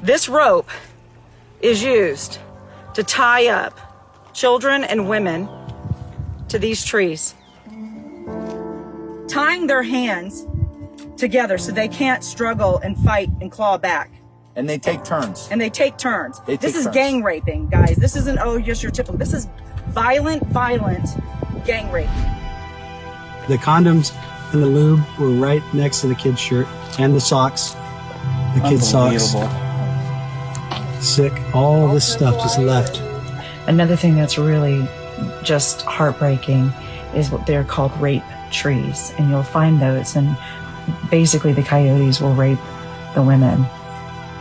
This rope is used to tie up children and women to these trees, tying their hands together so they can't struggle and fight and claw back. And they take turns. This is gang raping, guys. This isn't, oh, just your typical. This is violent gang rape. The condoms and the lube were right next to the kid's shirt and the socks. The kid's socks. Sick. All this stuff just left. Another thing that's really just heartbreaking is what they're called rape trees. And you'll find those, and basically the coyotes will rape the women.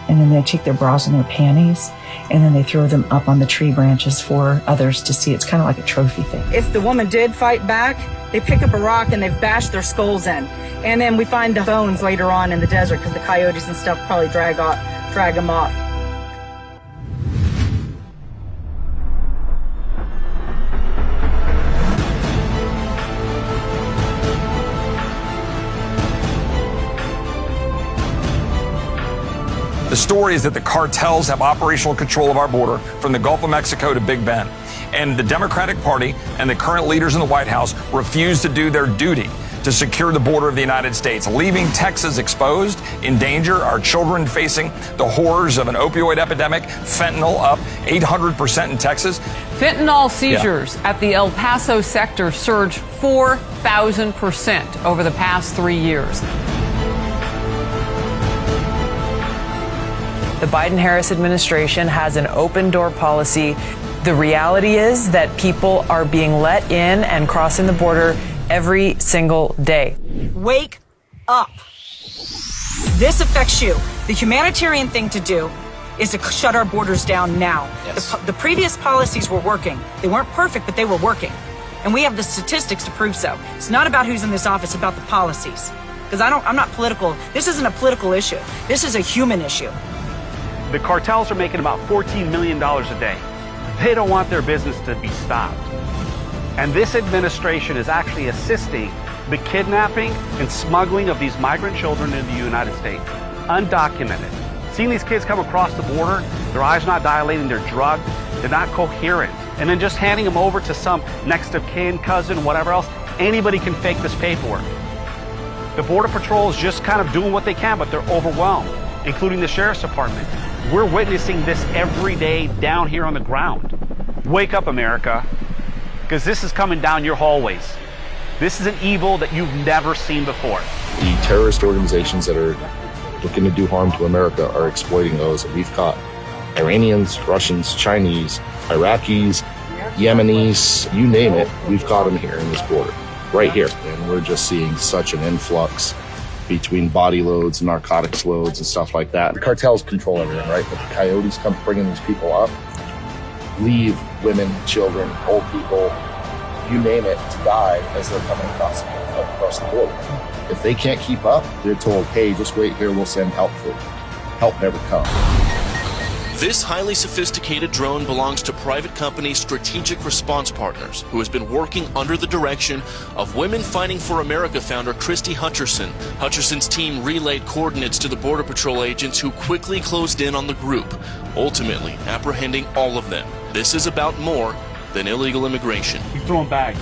And then they take their bras and their panties, and then they throw them up on the tree branches for others to see. It's kind of like a trophy thing. If the woman did fight back, they pick up a rock and they've bashed their skulls in. And then we find the bones later on in the desert because the coyotes and stuff probably drag them off. The story is that the cartels have operational control of our border from the Gulf of Mexico to Big Bend. And the Democratic Party and the current leaders in the White House refuse to do their duty to secure the border of the United States, leaving Texas exposed, in danger, our children facing the horrors of an opioid epidemic, fentanyl up 800% in Texas. Fentanyl seizures at the El Paso sector surged 4,000% over the past 3 years. The Biden-Harris administration has an open door policy. The reality is that people are being let in and crossing the border every single day. Wake up. This affects you. The humanitarian thing to do is to shut our borders down now. Yes. The previous policies were working. They weren't perfect, but they were working. And we have the statistics to prove so. It's not about who's in this office, it's about the policies. Because I'm not political. This isn't a political issue. This is a human issue. The cartels are making about $14 million a day. They don't want their business to be stopped. And this administration is actually assisting the kidnapping and smuggling of these migrant children into the United States, undocumented. Seeing these kids come across the border, their eyes not dilating, they're drugged, they're not coherent, and then just handing them over to some next of kin, cousin, whatever else, anybody can fake this paperwork. The Border Patrol is just kind of doing what they can, but they're overwhelmed, including the Sheriff's Department. We're witnessing this every day down here on the ground. Wake up, America, because this is coming down your hallways. This is an evil that you've never seen before. The terrorist organizations that are looking to do harm to America are exploiting those. We've caught Iranians, Russians, Chinese, Iraqis, Yemenis, you name it, we've caught them here in this border, right here. And we're just seeing such an influx between body loads, narcotics loads, and stuff like that. The cartels control everything, right? But the coyotes come bringing these people up, leave women, children, old people, you name it, to die as they're coming across the border. If they can't keep up, they're told, hey, just wait here, we'll send help for you. Help never comes. This highly sophisticated drone belongs to private company Strategic Response Partners, who has been working under the direction of Women Fighting for America founder Christy Hutcherson. Hutcherson's team relayed coordinates to the Border Patrol agents who quickly closed in on the group, ultimately apprehending all of them. This is about more than illegal immigration. You're throwing bags.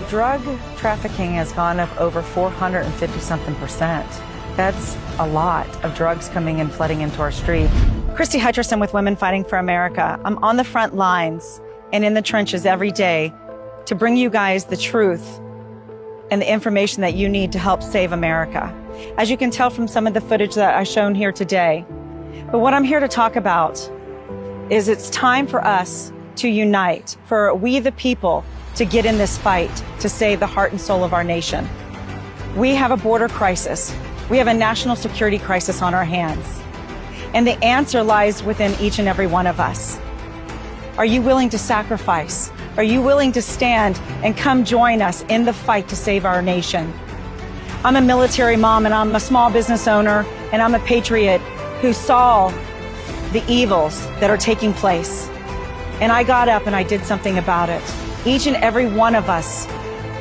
Drug trafficking has gone up over 450-something%. That's a lot of drugs coming and flooding into our street. Christy Hutcherson with Women Fighting for America. I'm on the front lines and in the trenches every day to bring you guys the truth and the information that you need to help save America. As you can tell from some of the footage that I've shown here today. But what I'm here to talk about is it's time for us to unite, for we the people to get in this fight to save the heart and soul of our nation. We have a border crisis. We have a national security crisis on our hands. And the answer lies within each and every one of us. Are you willing to sacrifice? Are you willing to stand and come join us in the fight to save our nation? I'm a military mom and I'm a small business owner and I'm a patriot who saw the evils that are taking place. And I got up and I did something about it. Each and every one of us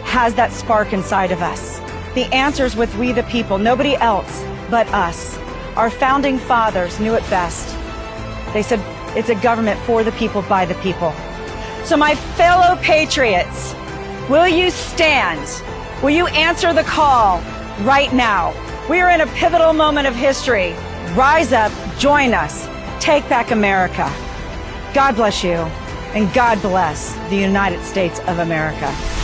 has that spark inside of us. The answer's with we the people, nobody else but us. Our founding fathers knew it best. They said it's a government for the people, by the people. So my fellow patriots, will you stand? Will you answer the call right now? We are in a pivotal moment of history. Rise up, join us, take back America. God bless you, and God bless the United States of America.